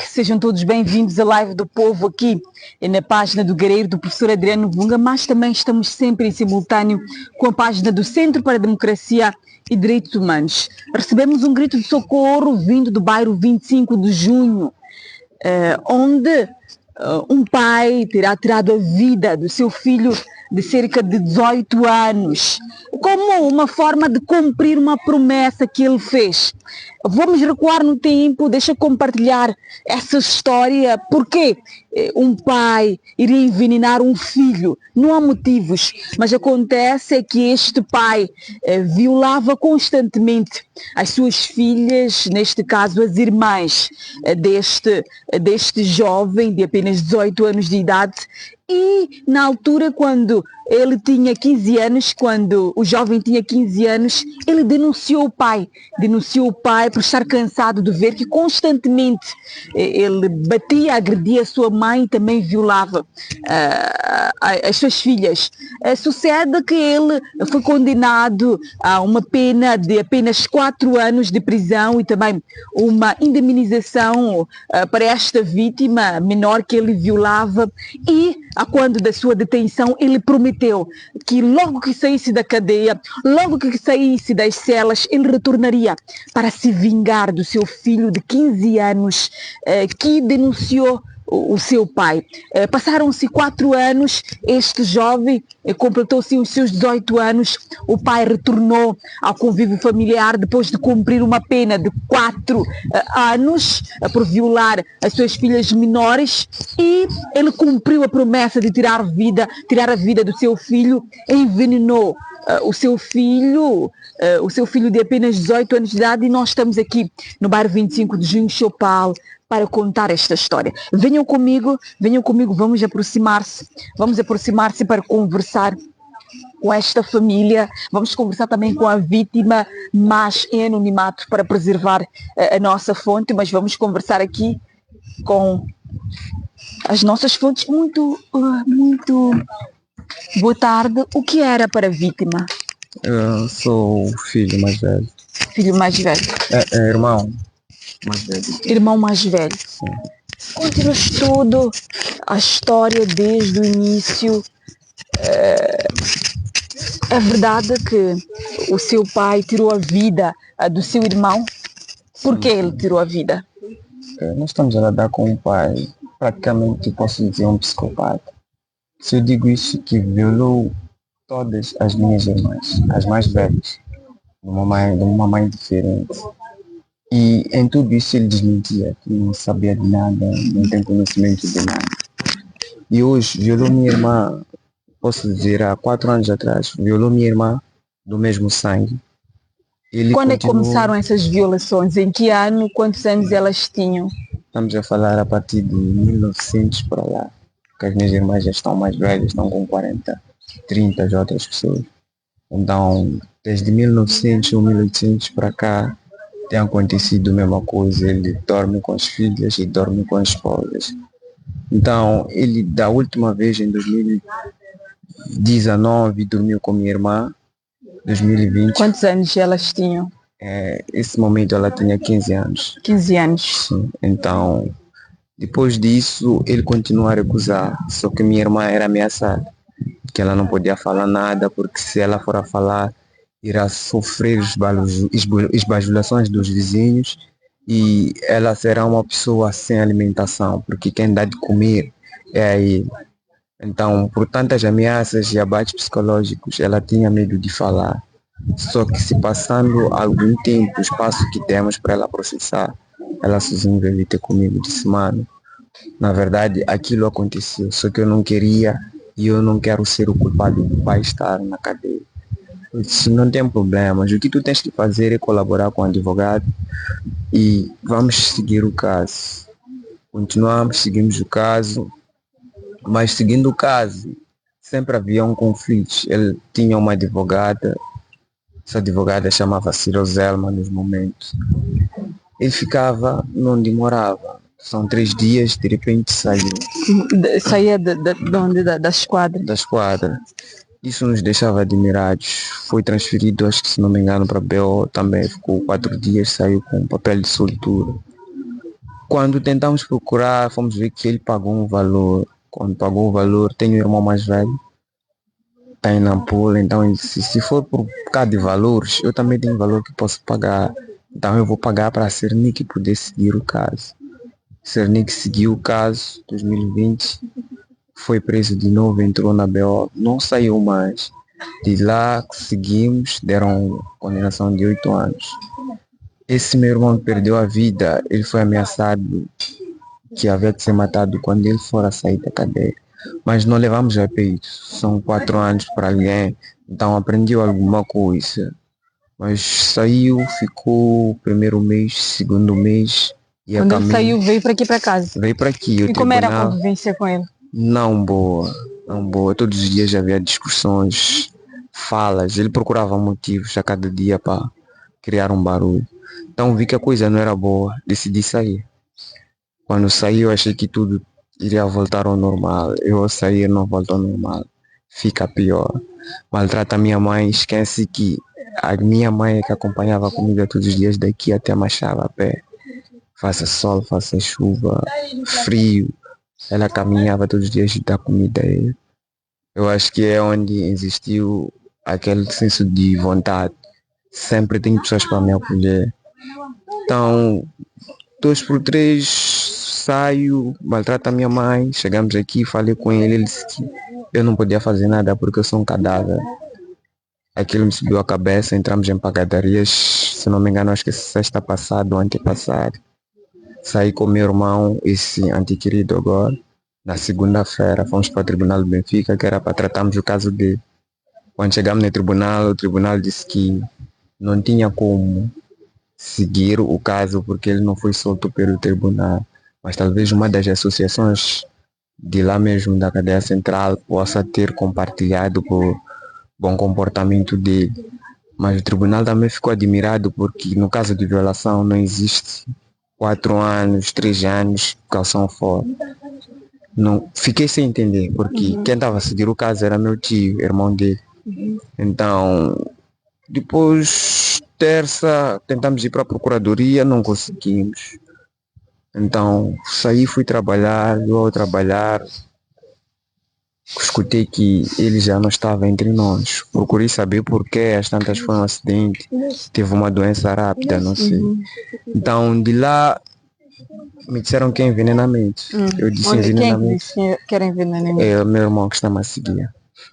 Sejam todos bem-vindos à live do povo aqui na página do Guerreiro do professor Adriano Vunga, mas também estamos sempre em simultâneo com a página do Centro para a Democracia e Direitos Humanos. Recebemos um grito de socorro vindo do bairro 25 de Junho, onde um pai terá tirado a vida do seu filho de cerca de 18 anos, como uma forma de cumprir uma promessa que ele fez. Vamos recuar no tempo, deixa eu compartilhar essa história, porque um pai iria envenenar um filho, não há motivos, mas acontece que este pai violava constantemente as suas filhas, neste caso as irmãs deste jovem de apenas 18 anos de idade. E na altura, quando ele tinha 15 anos, quando o jovem tinha 15 anos, ele denunciou o pai por estar cansado de ver que constantemente ele batia, agredia a sua mãe e também violava as suas filhas. Sucede que ele foi condenado a uma pena de apenas 4 anos de prisão e também uma indemnização para esta vítima menor que ele violava, e quando da sua detenção ele prometeu que logo que saísse da cadeia, logo que saísse das celas, ele retornaria para se vingar do seu filho de 15 anos que denunciou o seu pai. Passaram-se 4 anos, este jovem completou-se os seus 18 anos, o pai retornou ao convívio familiar depois de cumprir uma pena de 4 anos por violar as suas filhas menores, e ele cumpriu a promessa de tirar a vida do seu filho, envenenou o seu filho de apenas 18 anos de idade, e nós estamos aqui no bairro 25 de Junho, Chopal, para contar esta história. Venham comigo, vamos aproximar-se para conversar com esta família, vamos conversar também com a vítima, mas em anonimato para preservar a nossa fonte, mas vamos conversar aqui com as nossas fontes. Muito boa tarde. O que era para a vítima? Eu sou o filho mais velho. Filho mais velho? Irmão mais velho. Irmão mais velho. Sim. Conte-nos tudo, a história desde o início. É verdade que o seu pai tirou a vida do seu irmão? Por que ele tirou a vida? Nós estamos a lidar com um pai, praticamente posso dizer um psicopata. Se eu digo isso, que violou todas as minhas irmãs, as mais velhas, de uma mãe diferente. E em tudo isso ele desmentia, que não sabia de nada, não tem conhecimento de nada. E hoje violou minha irmã, posso dizer, há 4 anos atrás, violou minha irmã do mesmo sangue. Quando é que começaram essas violações? Em que ano? Quantos anos elas tinham? Estamos a falar a partir de 1900 para lá, porque as minhas irmãs já estão mais velhas, estão com 40, 30 as outras pessoas. Então, desde 1900 ou 1800 para cá, tem acontecido a mesma coisa. Ele dorme com as filhas e dorme com as esposas. Então, ele da última vez em 2019 dormiu com minha irmã, 2020. Quantos anos elas tinham? Esse momento ela tinha 15 anos. 15 anos. Sim. Então, depois disso, ele continuou a recusar, só que minha irmã era ameaçada, que ela não podia falar nada, porque se ela for a falar, irá sofrer esbajulações dos vizinhos e ela será uma pessoa sem alimentação, porque quem dá de comer é a ele. Então, por tantas ameaças e abates psicológicos, ela tinha medo de falar. Só que se passando algum tempo, o espaço que temos para ela processar, ela se desenvolveu comigo, disse: mano, na verdade aquilo aconteceu, só que eu não queria e eu não quero ser o culpado do pai estar na cadeia. Eu disse: não tem problema, mas o que tu tens que fazer é colaborar com o advogado e vamos seguir o caso. Seguimos o caso, mas seguindo o caso, sempre havia um conflito. Ele tinha uma advogada, essa advogada chamava-se Roselma nos momentos. Ele ficava onde morava. São 3 dias, de repente saiu. Saía de onde? Da esquadra? Da esquadra. Isso nos deixava admirados. Foi transferido, acho que se não me engano, para BO também. Ficou 4 dias, saiu com papel de soltura. Quando tentamos procurar, fomos ver que ele pagou um valor. Quando pagou o valor, tenho um irmão mais velho, está em Nampula, então ele disse, se for por causa de valores, eu também tenho valor que posso pagar. Então eu vou pagar para a Cernic poder seguir o caso. Cernic seguiu o caso, 2020, foi preso de novo, entrou na BO, não saiu mais. De lá seguimos, deram condenação de 8 anos. Esse meu irmão perdeu a vida, ele foi ameaçado que havia de ser matado quando ele for a sair da cadeia. Mas não levamos a peito, são 4 anos para alguém, então aprendeu alguma coisa. Mas saiu, ficou primeiro mês, segundo mês, e a Quando ele caminho. saiu, veio para aqui para casa. Veio para aqui, o E como era a tribunal. convivência com ele? Não boa, não boa. Todos os dias havia discussões, falas. Ele procurava motivos a cada dia para criar um barulho. Então vi que a coisa não era boa, decidi sair. Quando saí eu achei que tudo iria voltar ao normal. Eu ao sair não volto ao normal. Fica pior. Maltrata a minha mãe, esquece que a minha mãe é que acompanhava a comida todos os dias daqui até Machava a pé. Faça sol, faça chuva, frio. Ela caminhava todos os dias e dá comida a ele. Eu acho que é onde existiu aquele senso de vontade. Sempre tenho pessoas para me acolher. Então, 2 por 3, saio, maltrato a minha mãe. Chegamos aqui, falei com ele disse que eu não podia fazer nada porque eu sou um cadáver. Aquilo me subiu a cabeça, entramos em pagadarias, se não me engano, acho que sexta passada ou antepassada. Saí com meu irmão, esse antequerido agora. Na segunda-feira fomos para o Tribunal de Benfica, que era para tratarmos o caso dele. Quando chegamos no tribunal, o tribunal disse que não tinha como seguir o caso porque ele não foi solto pelo tribunal. Mas talvez uma das associações de lá mesmo, da cadeia central, possa ter compartilhado por bom comportamento dele. Mas o tribunal também ficou admirado porque no caso de violação não existe 4 anos, 3 anos, calção fora. Não, fiquei sem entender, porque quem estava a seguir o caso era meu tio, irmão dele. Então, depois, terça, tentamos ir para a procuradoria, não conseguimos. Então, saí, fui trabalhar, eu ao trabalhar, escutei que ele já não estava entre nós. Procurei saber porquê, as tantas foi um acidente, teve uma doença rápida, não sei. Então, de lá, me disseram que é envenenamento. Eu disse Quem envenenamento. disse que era envenenamento? É o meu irmão que está a seguir.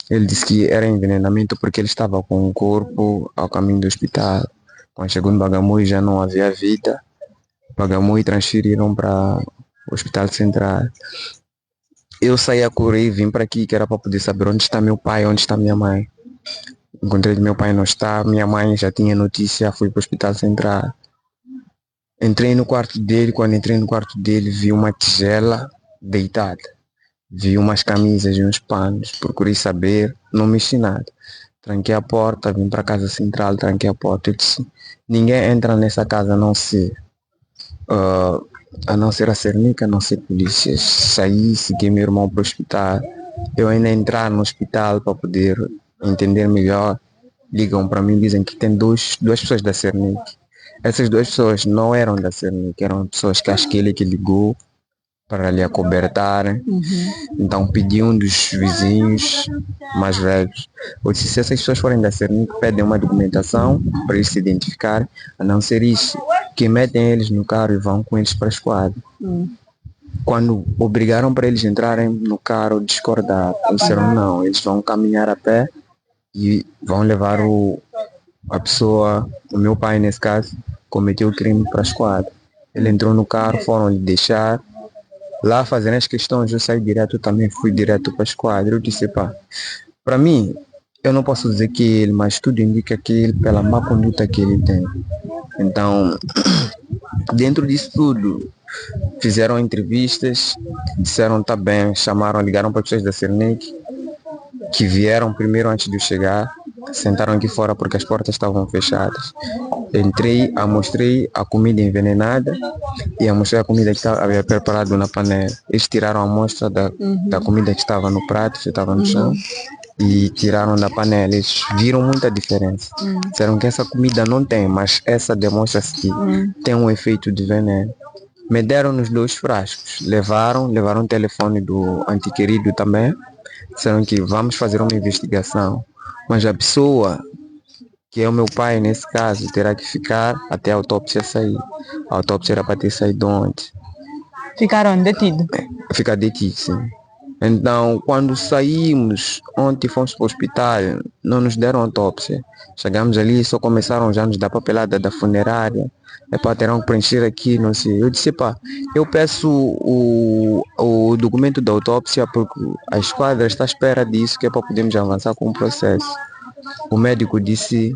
Ele disse que era envenenamento porque ele estava com o corpo ao caminho do hospital. Quando chegou no Bagamui já não havia vida. Bagamui transferiram para o Hospital Central. Eu saí a correr e vim para aqui, que era para poder saber onde está meu pai, onde está minha mãe. Encontrei que meu pai não está, minha mãe já tinha notícia, fui para o Hospital Central. Entrei no quarto dele, quando entrei no quarto dele vi uma tigela deitada. Vi umas camisas e uns panos, procurei saber, não mexi nada. Tranquei a porta, vim para a casa central, tranquei a porta. Eu disse, ninguém entra nessa casa a não ser a Cernica, a não ser polícias. Saí, segui meu irmão para o hospital. Eu ainda entrar no hospital para poder entender melhor. Ligam para mim, dizem que tem duas pessoas da Cernic. Essas 2 pessoas não eram da Cernic, eram pessoas que acho que ele que ligou para lhe acobertar. Então pedi um dos vizinhos mais velhos. Eu disse, se essas pessoas forem da Cernic, pedem uma documentação para eles se identificarem. A não ser isso, que metem eles no carro e vão com eles para a esquadra. Quando obrigaram para eles entrarem no carro, discordaram. Eles disseram não, eles vão caminhar a pé e vão levar a pessoa, o meu pai nesse caso, cometeu o crime para a esquadra. Ele entrou no carro, foram lhe deixar. Lá fazendo as questões, eu saí direto, também fui direto para a esquadra. Eu disse, pá, para mim, eu não posso dizer que ele, mas tudo indica que ele, pela má conduta que ele tem. Então, dentro disso tudo, fizeram entrevistas, disseram tá bem, chamaram, ligaram para pessoas da Cernic, que vieram primeiro antes de eu chegar, sentaram aqui fora porque as portas estavam fechadas. Entrei, mostrei a comida envenenada e mostrei a comida que havia preparado na panela. Eles tiraram a amostra da comida que estava no prato, que estava no chão, e tiraram da panela. Eles viram muita diferença. Disseram que essa comida não tem, mas essa demonstra-se que tem um efeito de veneno. Me deram-nos 2 frascos. Levaram o telefone do antequerido também. Disseram que vamos fazer uma investigação. Mas a pessoa, que é o meu pai nesse caso, terá que ficar até a autópsia sair. A autópsia era para ter saído ontem. Ficaram detidos? Ficar detido, sim. Então, quando saímos, ontem fomos para o hospital, não nos deram autópsia. Chegamos ali, só começaram já a nos dar papelada da funerária. Terão que preencher aqui, não sei. Eu disse, eu peço o documento da autópsia porque a esquadra está à espera disso, que é para podermos avançar com o processo. O médico disse,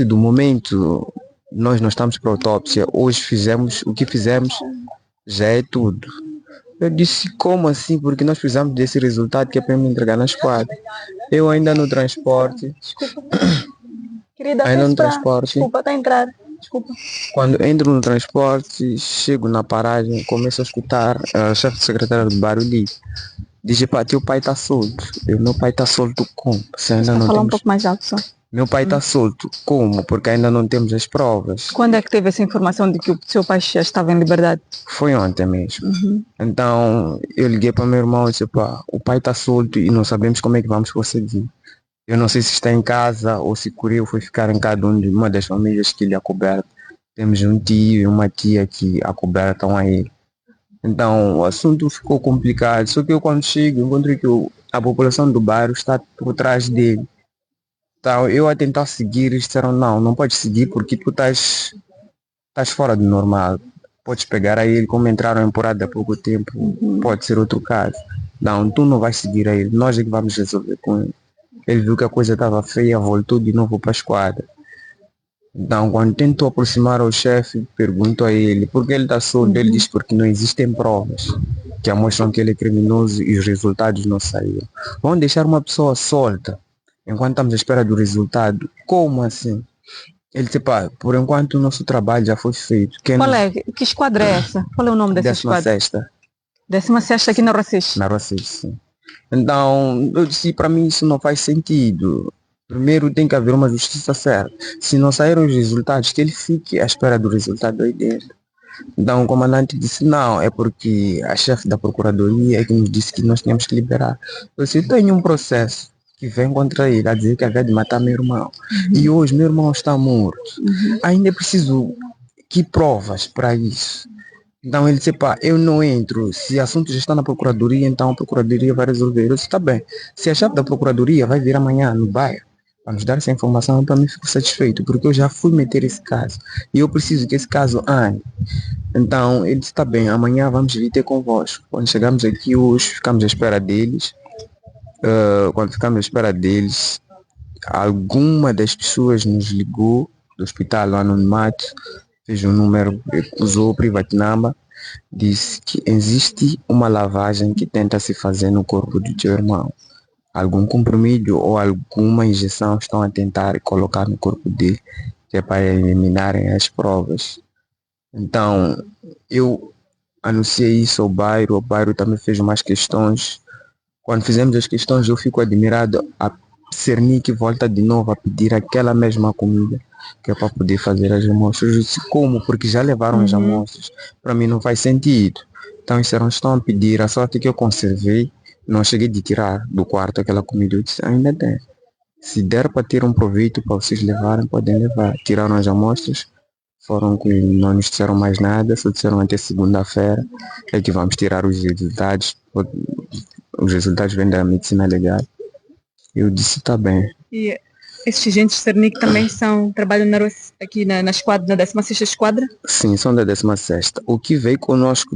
do momento, nós não estamos para autópsia, hoje fizemos, o que fizemos já é tudo. Eu disse, como assim? Porque nós precisamos desse resultado que é para me entregar na esquadra. Eu ainda no transporte. Desculpa. Querida, ainda no transporte. Desculpa, está a entrar. Desculpa. Quando entro no transporte, chego na paragem, começo a escutar a chefe de secretária do barulho. Diz, teu pai está solto. Meu pai está solto como? Se ainda não falar temos... um pouco mais alto só. Meu pai está solto como? Porque ainda não temos as provas. Quando é que teve essa informação de que o seu pai já estava em liberdade? Foi ontem mesmo. Então, eu liguei para meu irmão e disse, o pai está solto e não sabemos como é que vamos proceder. Eu não sei se está em casa ou se Correio foi ficar em cada uma das famílias que ele acoberta. Temos um tio e uma tia que acobertam a ele. Então, o assunto ficou complicado. Só que eu, quando chego, encontro que a população do bairro está por trás dele. Então, eu a tentar seguir, eles disseram, não pode seguir porque tu estás fora do normal. Podes pegar a ele, como entraram em porada há pouco tempo, pode ser outro caso. Não, tu não vais seguir a ele, nós é que vamos resolver com ele. Ele viu que a coisa estava feia, voltou de novo para a esquadra. Então, quando tentou aproximar ao chefe, pergunto a ele por que ele está solto. Ele diz porque não existem provas que mostram que ele é criminoso e os resultados não saíram. Vão deixar uma pessoa solta enquanto estamos à espera do resultado? Como assim? Ele disse, por enquanto o nosso trabalho já foi feito. Que esquadra é essa? Qual é o nome dessa esquadra? 16ª. 16ª aqui na Rocis? Na Rocis, sim. Então, eu disse, para mim isso não faz sentido. Primeiro tem que haver uma justiça certa. Se não saíram os resultados, que ele fique à espera do resultado aí dentro. Então o comandante disse, não, é porque a chefe da procuradoria é que nos disse que nós tínhamos que liberar. Eu disse, eu tenho um processo que vem contra ele a dizer que havia de matar meu irmão. E hoje meu irmão está morto. Ainda é preciso que provas para isso. Então ele disse, eu não entro. Se o assunto já está na procuradoria, então a procuradoria vai resolver. Eu disse, está bem. Se a chefe da procuradoria vai vir amanhã no bairro para nos dar essa informação, para mim fico satisfeito, porque eu já fui meter esse caso. E eu preciso que esse caso ande. Então ele disse, está bem, amanhã vamos vir ter convosco. Quando chegamos aqui hoje, ficamos à espera deles. Quando ficamos à espera deles, alguma das pessoas nos ligou do hospital lá no Mato, fez um número, usou o private number, disse que existe uma lavagem que tenta se fazer no corpo do teu irmão. Algum comprimido ou alguma injeção estão a tentar colocar no corpo dele, que é para eliminarem as provas. Então, eu anunciei isso ao bairro, o bairro também fez umas questões. Quando fizemos as questões, eu fico admirado. A Cernic volta de novo a pedir aquela mesma comida, que é para poder fazer as amostras. Eu disse, como? Porque já levaram as amostras. Para mim não faz sentido. Então, estão a pedir. A sorte que eu conservei, não cheguei de tirar do quarto aquela comida. Eu disse, ainda tem. Se der para ter um proveito para vocês levarem, podem levar. Tiraram as amostras, foram que não nos disseram mais nada, só disseram até segunda-feira é que vamos tirar os resultados. Os resultados vêm da medicina legal. Eu disse, tá bem. E esses agentes de Cernic também trabalham aqui na esquadra, na 16ª esquadra? Sim, são da 16ª. O que veio conosco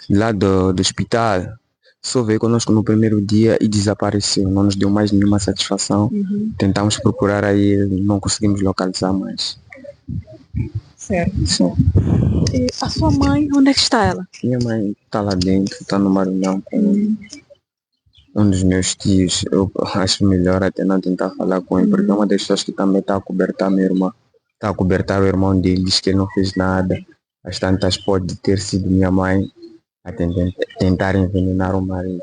lá do hospital, só veio conosco no primeiro dia e desapareceu. Não nos deu mais nenhuma satisfação. Tentamos procurar aí, não conseguimos localizar mais. Certo. Sim. E a sua mãe, onde é que está ela? Minha mãe está lá dentro, está no Maranhão com um dos meus tios. Eu acho melhor até não tentar falar com ele, porque é uma das pessoas que também está a cobertar minha irmã. Está a cobertar o irmão dele, diz que ele não fez nada. As tantas pode ter sido minha mãe a tentar envenenar o marido.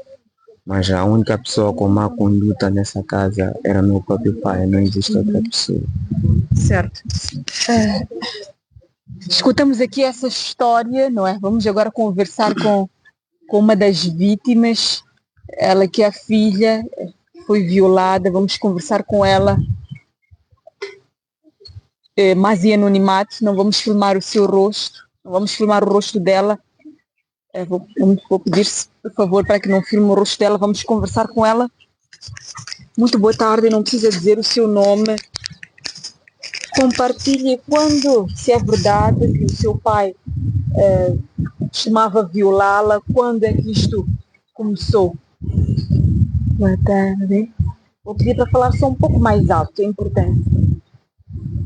Mas a única pessoa com má conduta nessa casa era meu próprio pai, não existe outra pessoa. Certo. Escutamos aqui essa história, não é? Vamos agora conversar com uma das vítimas, ela que é a filha, foi violada, vamos conversar com ela, mas em anonimato, não vamos filmar o seu rosto, não vamos filmar o rosto dela. Vou pedir, por favor, para que não filme o rosto dela, vamos conversar com ela. Muito boa tarde, não precisa dizer o seu nome. Compartilhe quando, se é verdade que o seu pai costumava violá-la, quando é que isto começou? Boa tarde. Vou pedir para falar só um pouco mais alto, é importante.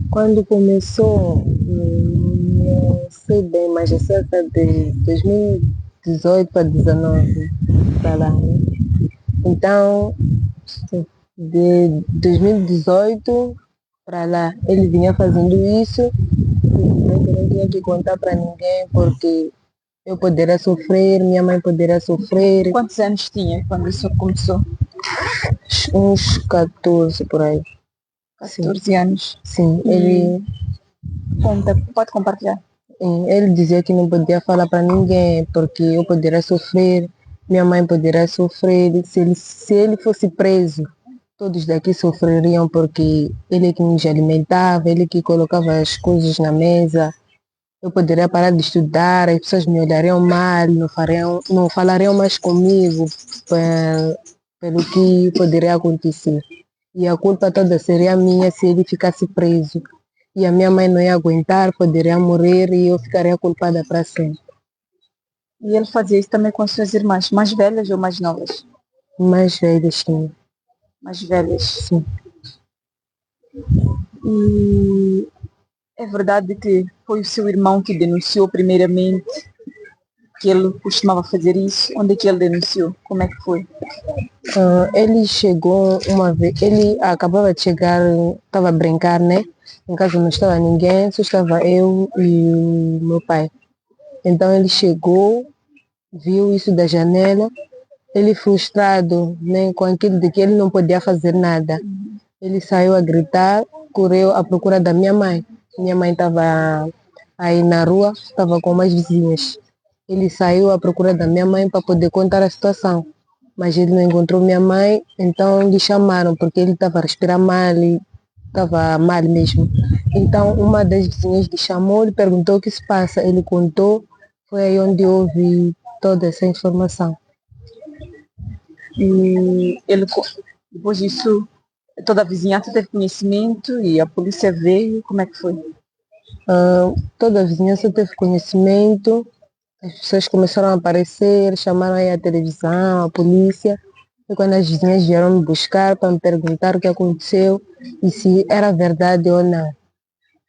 Quando começou, não sei bem, mas é cerca de 2018 para 2019, para lá, né? Então, de 2018 para lá, ele vinha fazendo isso, simplesmente eu não tinha que contar para ninguém, porque eu poderia sofrer, minha mãe poderia sofrer. Quantos anos tinha quando isso começou? Uns 14 por aí. 14 anos. Sim, ele... Conta, pode compartilhar. Ele dizia que não podia falar para ninguém, porque eu poderia sofrer, minha mãe poderia sofrer. Se ele fosse preso, todos daqui sofreriam, porque ele é que nos alimentava, ele que colocava as coisas na mesa. Eu poderia parar de estudar, as pessoas me olhariam mal, não falariam mais comigo pelo que poderia acontecer. E a culpa toda seria minha se ele ficasse preso. E a minha mãe não ia aguentar, poderia morrer e eu ficaria culpada para sempre. E ele fazia isso também com as suas irmãs, mais velhas ou mais novas? Mais velhas, sim. Mais velhas? Sim. E é verdade que foi o seu irmão que denunciou primeiramente que ele costumava fazer isso? Onde é que ele denunciou? Como é que foi? Ele chegou uma vez, ele acabava de chegar, estava a brincar, né? Em casa não estava ninguém, só estava eu e o meu pai. Então ele chegou, viu isso da janela, ele frustrado, né, com aquilo de que ele não podia fazer nada. Ele saiu a gritar, correu à procura da minha mãe. Minha mãe estava aí na rua, estava com umas vizinhas. Ele saiu à procura da minha mãe para poder contar a situação. Mas ele não encontrou minha mãe, então lhe chamaram, porque ele estava a respirar mal, estava mal mesmo. Então uma das vizinhas lhe chamou, lhe perguntou o que se passa. Ele contou, foi aí onde houve toda essa informação. E ele, depois disso, toda a vizinhança teve conhecimento e a polícia veio, como é que foi? Toda a vizinhança teve conhecimento, as pessoas começaram a aparecer, chamaram aí a televisão, a polícia. E quando as vizinhas vieram me buscar para me perguntar o que aconteceu e se era verdade ou não.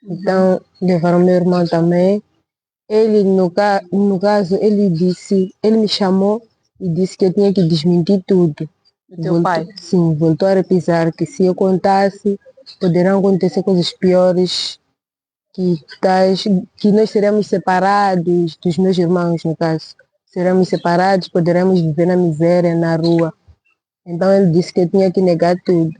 Então levaram meu irmão também. Ele, no caso, ele me chamou e disse que eu tinha que desmentir tudo. Do teu pai? Sim, voltou a repisar que se eu contasse, poderão acontecer coisas piores, que nós seremos separados dos meus irmãos, no caso. Seremos separados, poderemos viver na miséria, na rua. Então ele disse que eu tinha que negar tudo.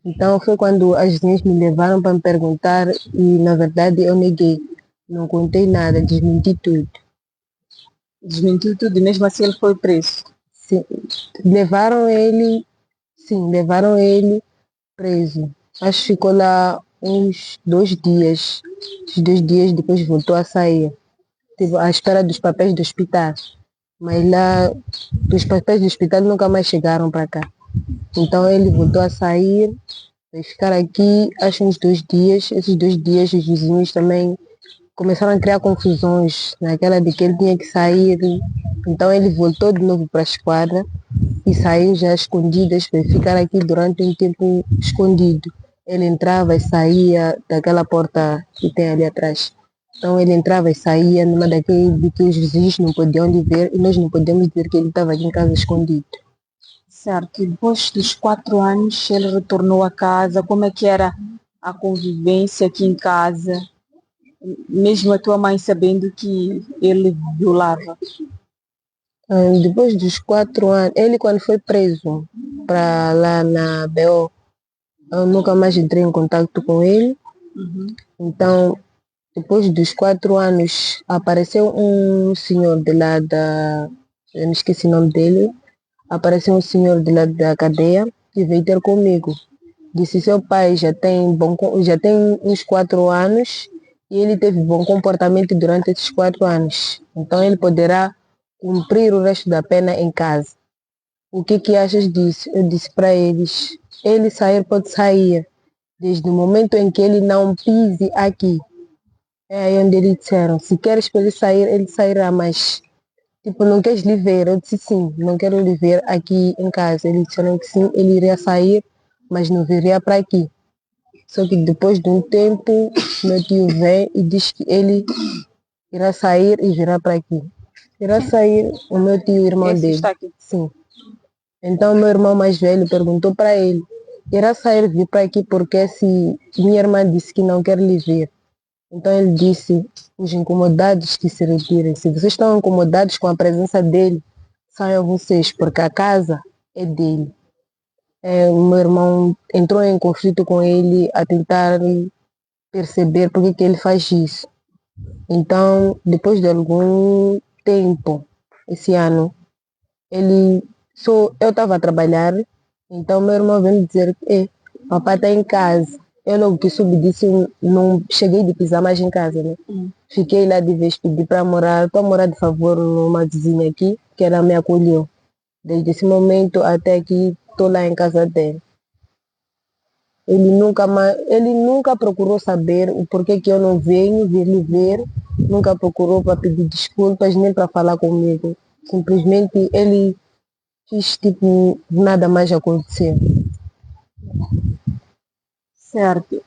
Então foi quando as vizinhas me levaram para me perguntar e na verdade eu neguei. Não contei nada, desmenti tudo. Desmentiu tudo e mesmo assim ele foi preso? Sim, levaram ele preso. Acho que ficou lá uns 2 dias. Os 2 dias depois voltou a sair. Tipo, à espera dos papéis do hospital. Mas lá, os papéis do hospital nunca mais chegaram para cá. Então ele voltou a sair, vai ficar aqui, acho uns 2 dias. Esses 2 dias os vizinhos também começaram a criar confusões naquela de que ele tinha que sair. Então ele voltou de novo para a esquadra e saiu já escondidas para ficar aqui durante um tempo escondido. Ele entrava e saía daquela porta que tem ali atrás. Então ele entrava e saía numa daquele de que os vizinhos não podiam lhe ver e nós não podemos dizer que ele estava aqui em casa escondido. Certo, e depois dos 4 anos ele retornou a casa, como é que era a convivência aqui em casa, mesmo a tua mãe sabendo que ele violava? Depois dos 4 anos, ele quando foi preso para lá na BO, eu nunca mais entrei em contato com ele. Então depois dos 4 anos, apareceu um senhor de lá da... Eu não esqueci o nome dele. Apareceu um senhor de lá da cadeia que veio ter comigo. Disse, seu pai já tem uns 4 anos e ele teve bom comportamento durante esses 4 anos. Então ele poderá cumprir o resto da pena em casa. O que achas disso? Eu disse para eles, ele sair pode sair, desde o momento em que ele não pise aqui. É aí onde eles disseram, se queres para ele sairá, mas tipo, não queres lhe ver? Eu disse sim, não quero lhe ver aqui em casa. Eles disseram que sim, ele iria sair, mas não viria para aqui. Só que depois de um tempo, meu tio vem e diz que ele irá sair e virá para aqui. Irá sair o meu tio, o irmão Esse dele. está aqui. Sim. Então meu irmão mais velho perguntou para ele, irá sair e vir para aqui porque se minha irmã disse que não quer lhe ver. Então ele disse, os incomodados que se retirem. Se vocês estão incomodados com a presença dele, saiam vocês, porque a casa é dele. O meu irmão entrou em conflito com ele a tentar perceber por que ele faz isso. Então, depois de algum tempo, esse ano, eu estava a trabalhar, então meu irmão veio me dizer que papai está em casa. Eu logo que soube disso, não cheguei de pisar mais em casa, né? Fiquei lá de vez, pedi para morar de favor numa vizinha aqui, que ela me acolheu. Desde esse momento até que estou lá em casa dele. Ele nunca procurou saber o porquê que eu não venho vir lhe ver, nunca procurou para pedir desculpas, nem para falar comigo. Simplesmente ele fez tipo nada mais acontecer. Certo.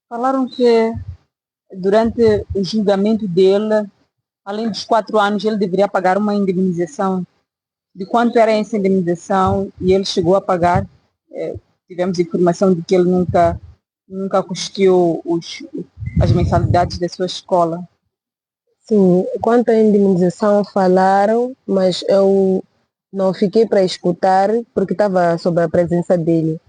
Falaram que durante o julgamento dele, além dos 4 anos, ele deveria pagar uma indemnização. De quanto era essa indemnização e ele chegou a pagar? Tivemos informação de que ele nunca custeou as mensalidades da sua escola. Sim, quanto à indemnização falaram, mas eu não fiquei para escutar porque estava sob a presença dele.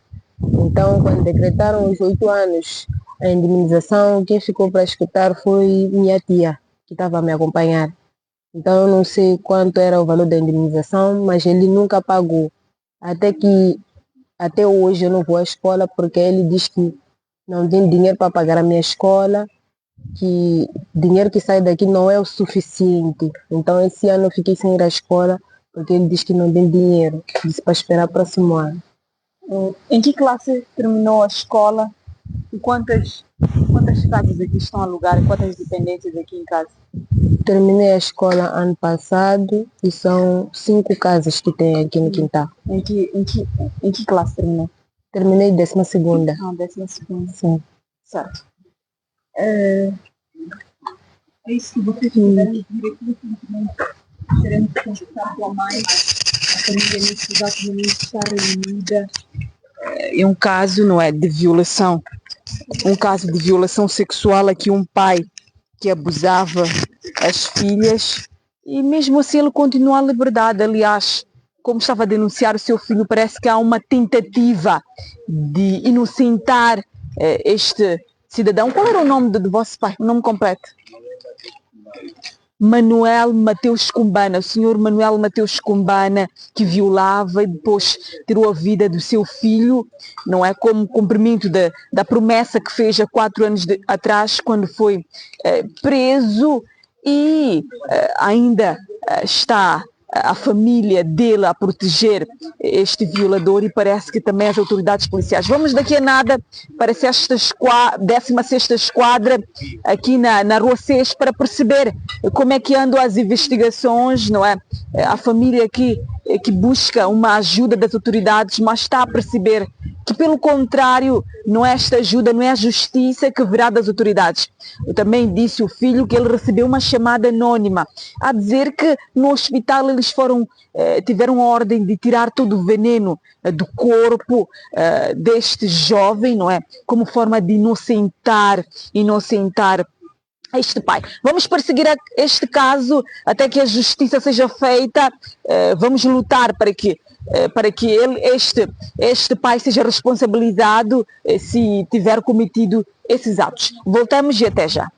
Então, quando decretaram os 8 anos, a indemnização, quem ficou para escutar foi minha tia, que estava a me acompanhar. Então, eu não sei quanto era o valor da indemnização, mas ele nunca pagou. Até hoje eu não vou à escola porque ele diz que não tem dinheiro para pagar a minha escola, que dinheiro que sai daqui não é o suficiente. Então, esse ano eu fiquei sem ir à escola porque ele diz que não tem dinheiro. Disse para esperar o próximo ano. Em que classe terminou a escola? E quantas casas aqui estão alugadas? Quantas dependências aqui em casa? Terminei a escola ano passado e são 5 casas que tem aqui no quintal. Em que classe terminou? Terminei 12ª. Ah, 12ª. Sim. Certo. É isso que vocês tiveram de dizer aqui, teremos que consultar com a mãe, a família nesse exato momento está reunida. É um caso, não é, de violação. Um caso de violação sexual aqui, um pai que abusava as filhas e mesmo assim ele continua à liberdade. Aliás, como estava a denunciar o seu filho, parece que há uma tentativa de inocentar este cidadão. Qual era o nome do vosso pai? O nome completo? Manuel Mateus Cumbana, o senhor Manuel Mateus Cumbana, que violava e depois tirou a vida do seu filho, não é, como cumprimento da promessa que fez há 4 anos atrás, quando foi preso, e ainda está a família dele a proteger este violador e parece que também as autoridades policiais. Vamos daqui a nada para a 16ª Esquadra aqui na Rua 6 para perceber como é que andam as investigações, não é? A família aqui que busca uma ajuda das autoridades, mas está a perceber que, pelo contrário, não é esta ajuda, não é a justiça que virá das autoridades. Eu também disse ao filho que ele recebeu uma chamada anônima a dizer que no hospital eles tiveram ordem de tirar todo o veneno do corpo deste jovem, não é? Como forma de inocentar este pai. Vamos perseguir este caso até que a justiça seja feita. Vamos lutar para que este pai seja responsabilizado se tiver cometido esses atos. Voltamos e até já.